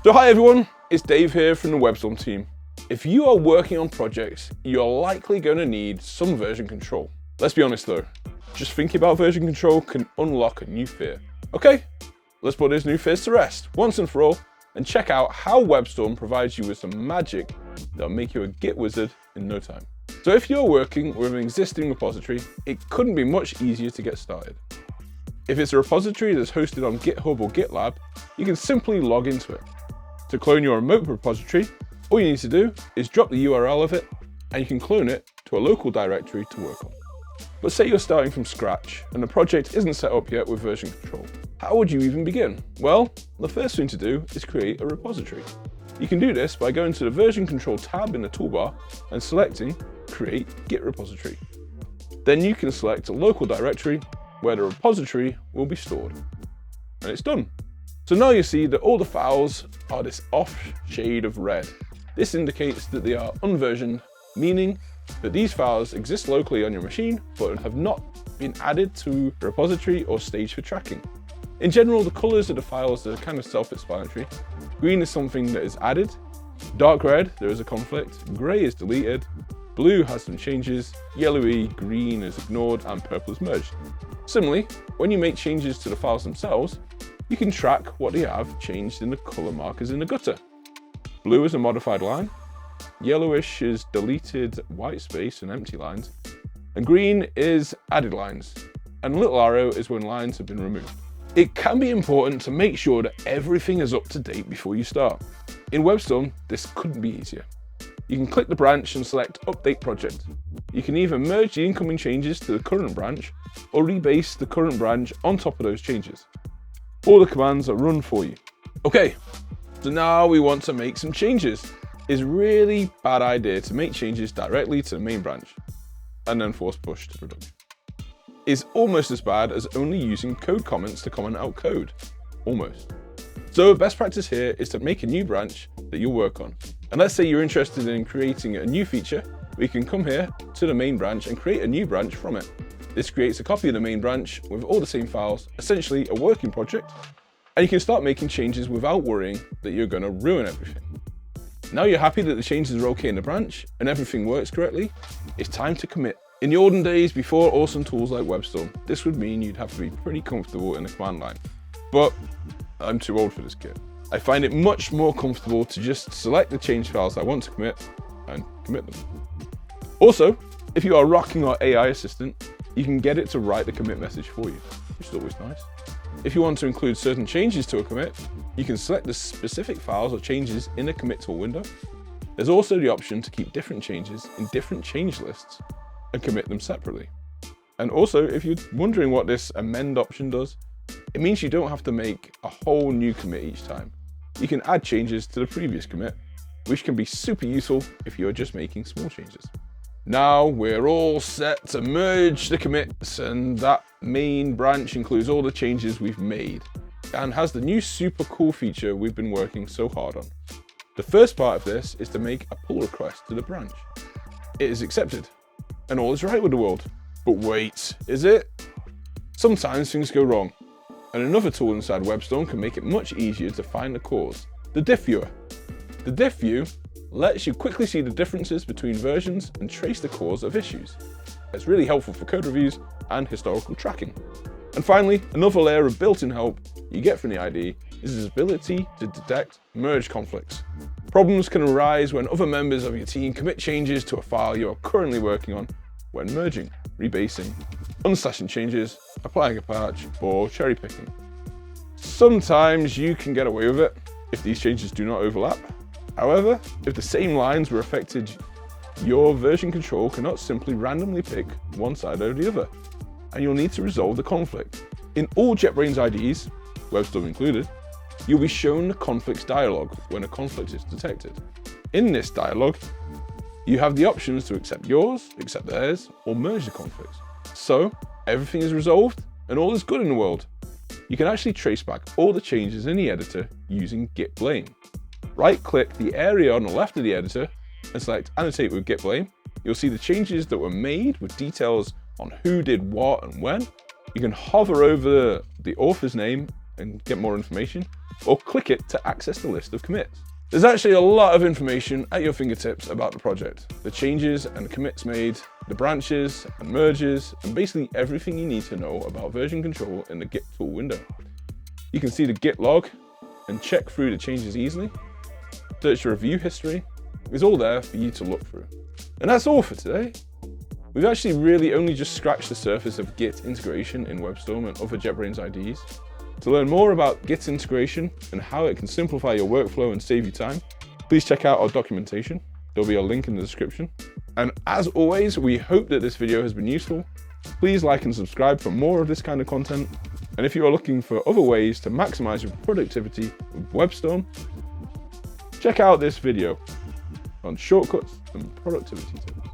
So hi everyone, it's Dave here from the WebStorm team. If you are working on projects, you're likely going to need some version control. Let's be honest though, just thinking about version control can unlock a new fear. Okay, let's put those new fears to rest once and for all and check out how WebStorm provides you with some magic that'll make you a Git wizard in no time. So if you're working with an existing repository, it couldn't be much easier to get started. If it's a repository that's hosted on GitHub or GitLab, you can simply log into it. To clone your remote repository, all you need to do is drop the URL of it and you can clone it to a local directory to work on. But say you're starting from scratch and the project isn't set up yet with version control. How would you even begin? Well, the first thing to do is create a repository. You can do this by going to the version control tab in the toolbar and selecting Create Git Repository. Then you can select a local directory where the repository will be stored. And it's done. So now you see that all the files are this off shade of red. This indicates that they are unversioned, meaning that these files exist locally on your machine, but have not been added to the repository or staged for tracking. In general, the colors of the files are kind of self-explanatory. Green is something that is added, dark red, there is a conflict, gray is deleted, blue has some changes, yellowy, green is ignored, and purple is merged. Similarly, when you make changes to the files themselves, you can track what they have changed in the color markers in the gutter. Blue is a modified line, yellowish is deleted white space and empty lines, and green is added lines, and a little arrow is when lines have been removed. It can be important to make sure that everything is up to date before you start. In WebStorm, this couldn't be easier. You can click the branch and select Update Project. You can either merge the incoming changes to the current branch or rebase the current branch on top of those changes. All the commands are run for you. Okay, so now we want to make some changes. It's really bad idea to make changes directly to the main branch and then force push to production. It's almost as bad as only using code comments to comment out code. Almost. So best practice here is to make a new branch that you'll work on. And let's say you're interested in creating a new feature, we can come here to the main branch and create a new branch from it. This creates a copy of the main branch with all the same files, essentially a working project, and you can start making changes without worrying that you're going to ruin everything. Now you're happy that the changes are okay in the branch and everything works correctly, it's time to commit. In the olden days, before awesome tools like WebStorm, this would mean you'd have to be pretty comfortable in the command line. But I'm too old for this kit. I find it much more comfortable to just select the change files I want to commit and commit them. Also, if you are rocking our AI assistant, you can get it to write the commit message for you, which is always nice. If you want to include certain changes to a commit, you can select the specific files or changes in the commit tool window. There's also the option to keep different changes in different change lists and commit them separately. And also, if you're wondering what this amend option does, it means you don't have to make a whole new commit each time. You can add changes to the previous commit, which can be super useful if you're just making small changes. Now we're all set to merge the commits, and that main branch includes all the changes we've made and has the new super cool feature we've been working so hard on. The first part of this is to make a pull request to the branch. It is accepted and all is right with the world. But wait, is it? Sometimes things go wrong, and another tool inside WebStorm can make it much easier to find the cause, the Diff viewer. The Diff view lets you quickly see the differences between versions and trace the cause of issues. It's really helpful for code reviews and historical tracking. And finally, another layer of built-in help you get from the IDE is its ability to detect merge conflicts. Problems can arise when other members of your team commit changes to a file you are currently working on when merging, rebasing, unslashing changes, applying a patch, or cherry picking. Sometimes you can get away with it if these changes do not overlap. However, if the same lines were affected, your version control cannot simply randomly pick one side over the other, and you'll need to resolve the conflict. In all JetBrains IDEs, WebStorm included, you'll be shown the conflicts dialog when a conflict is detected. In this dialog, you have the options to accept yours, accept theirs, or merge the conflicts. So everything is resolved and all is good in the world. You can actually trace back all the changes in the editor using Git Blame. Right-click the area on the left of the editor and select Annotate with Git Blame. You'll see the changes that were made with details on who did what and when. You can hover over the author's name and get more information. or click it to access the list of commits. There's actually a lot of information at your fingertips about the project, the changes and commits made, the branches and merges, and basically everything you need to know about version control in the Git tool window. You can see the Git log and check through the changes easily. Search review history is all there for you to look through. And that's all for today. We've actually really only just scratched the surface of Git integration in WebStorm and other JetBrains IDEs. To learn more about Git integration and how it can simplify your workflow and save you time, please check out our documentation. There'll be a link in the description. And as always, we hope that this video has been useful. Please like and subscribe for more of this kind of content. And if you are looking for other ways to maximize your productivity with WebStorm, check out this video on shortcuts and productivity tips.